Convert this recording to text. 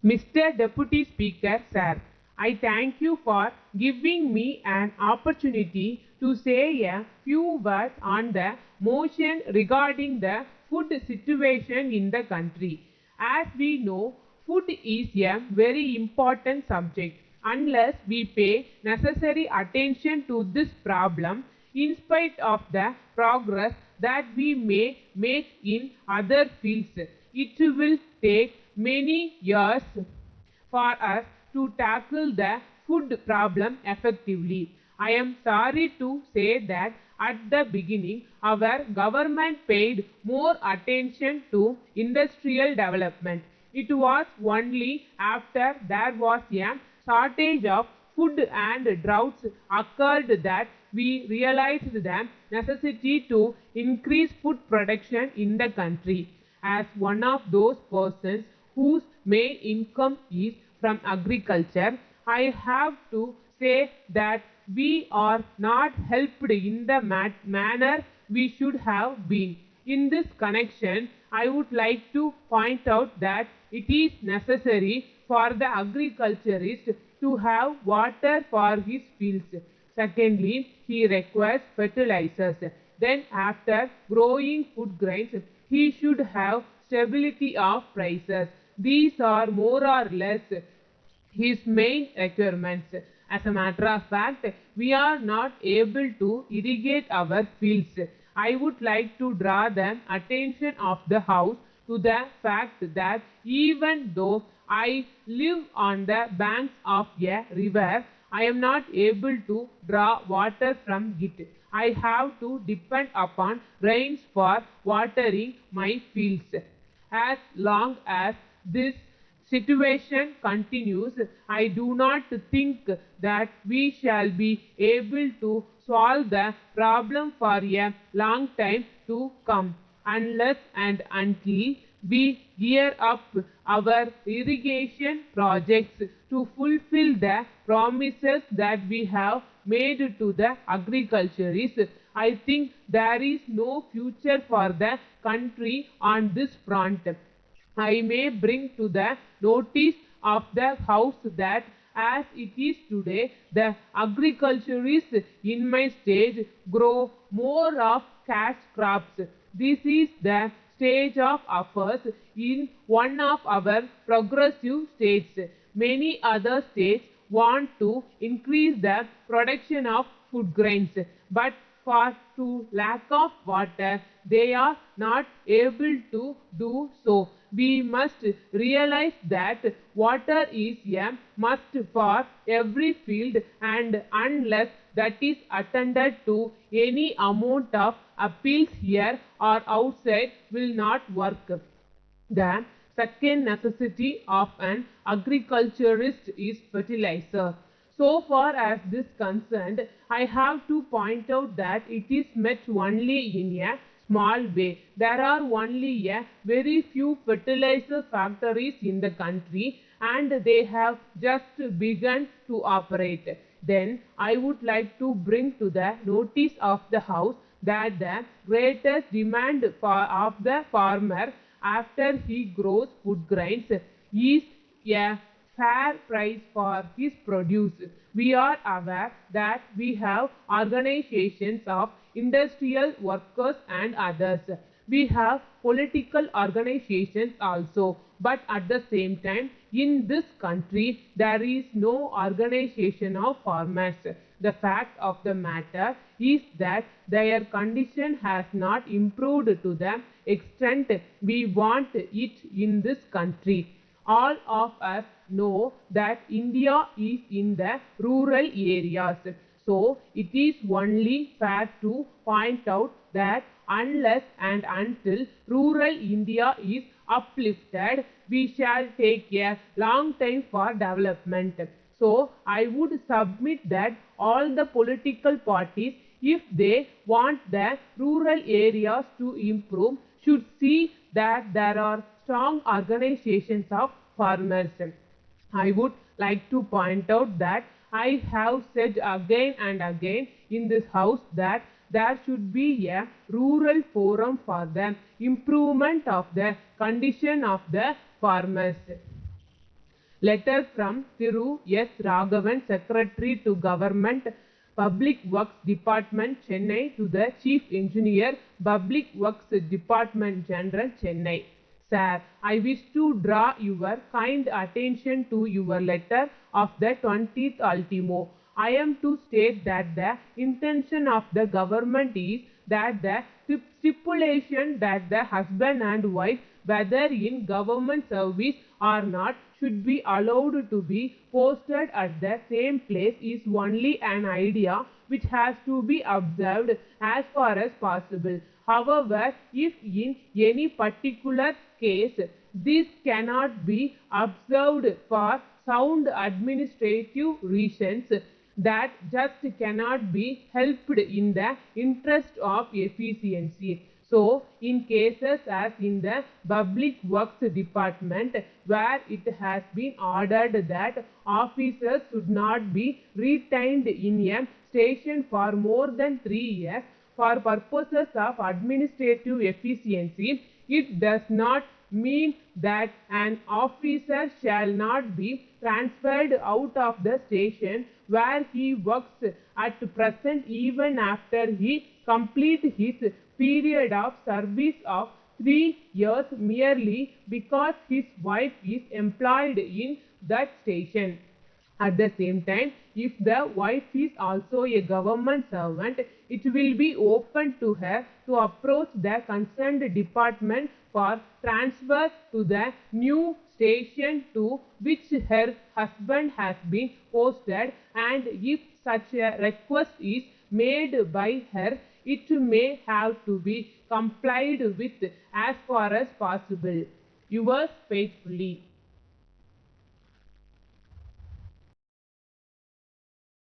Mr. Deputy Speaker, sir, I thank you for giving me an opportunity to say a few words on the motion regarding the food situation in the country. As we know, food is a very important subject. Unless we pay necessary attention to this problem, in spite of the progress that we may make in other fields, it will take many years for us to tackle the food problem effectively. I am sorry to say that at the beginning, our government paid more attention to industrial development. It was only after there was a shortage of food and droughts occurred that we realized the necessity to increase food production in the country. As one of those persons whose main income is from agriculture, I have to say that we are not helped in the manner we should have been. In this connection, I would like to point out that it is necessary for the agriculturist to have water for his fields. Secondly, he requires fertilizers. Then, after growing food grains, he should have stability of prices. These are more or less his main requirements. As a matter of fact, we are not able to irrigate our fields. I would like to draw the attention of the House to the fact that even though I live on the banks of a river, I am not able to draw water from it. I have to depend upon rains for watering my fields. As long as this situation continues, I do not think that we shall be able to solve the problem for a long time to come, unless and until we gear up our irrigation projects to fulfill the promises that we have made to the agriculturists. I think there is no future for the country on this front. I may bring to the notice of the House that as it is today, the agriculturists in my state grow more of cash crops. This is the stage of affairs in one of our progressive states. Many other states want to increase the production of food grains, but for to lack of water, they are not able to do so. We must realize that water is a must for every field, and unless that is attended to, any amount of appeals here or outside will not work. The second necessity of an agriculturist is fertilizer. So far as this concerned, I have to point out that it is met only in a small way. There are only a very few fertilizer factories in the country, and they have just begun to operate. Then I would like to bring to the notice of the House that the greatest demand of the farmer after he grows food grains is a fair price for his produce. We are aware that we have organizations of industrial workers and others. We have political organizations also, but at the same time, in this country, there is no organization of farmers. The fact of the matter is that their condition has not improved to the extent we want it in this country. All of us know that India is in the rural areas. So it is only fair to point out that unless and until rural India is uplifted, we shall take a long time for development. So I would submit that all the political parties, if they want the rural areas to improve, should see that there are strong organizations of farmers. I would like to point out that I have said again and again in this House that there should be a rural forum for the improvement of the condition of the farmers. Letter from Thiru S. Raghavan, Secretary to Government Public Works Department, Chennai, to the Chief Engineer, Public Works Department General, Chennai. Sir, I wish to draw your kind attention to your letter of the 20th ultimo. I am to state that the intention of the government is that the stipulation that the husband and wife, whether in government service or not, should be allowed to be posted at the same place is only an idea which has to be observed as far as possible. However, if in any particular case this cannot be observed for sound administrative reasons, that just cannot be helped in the interest of efficiency. So, in cases as in the Public Works Department, where it has been ordered that officers should not be retained in a station for more than 3 years for purposes of administrative efficiency, it does not mean that an officer shall not be transferred out of the station where he works at present even after he completes his period of service of 3 years merely because his wife is employed in that station. At the same time, if the wife is also a government servant, it will be open to her to approach the concerned department for transfer to the new station to which her husband has been posted, and if such a request is made by her, it may have to be complied with as far as possible. Yours faithfully.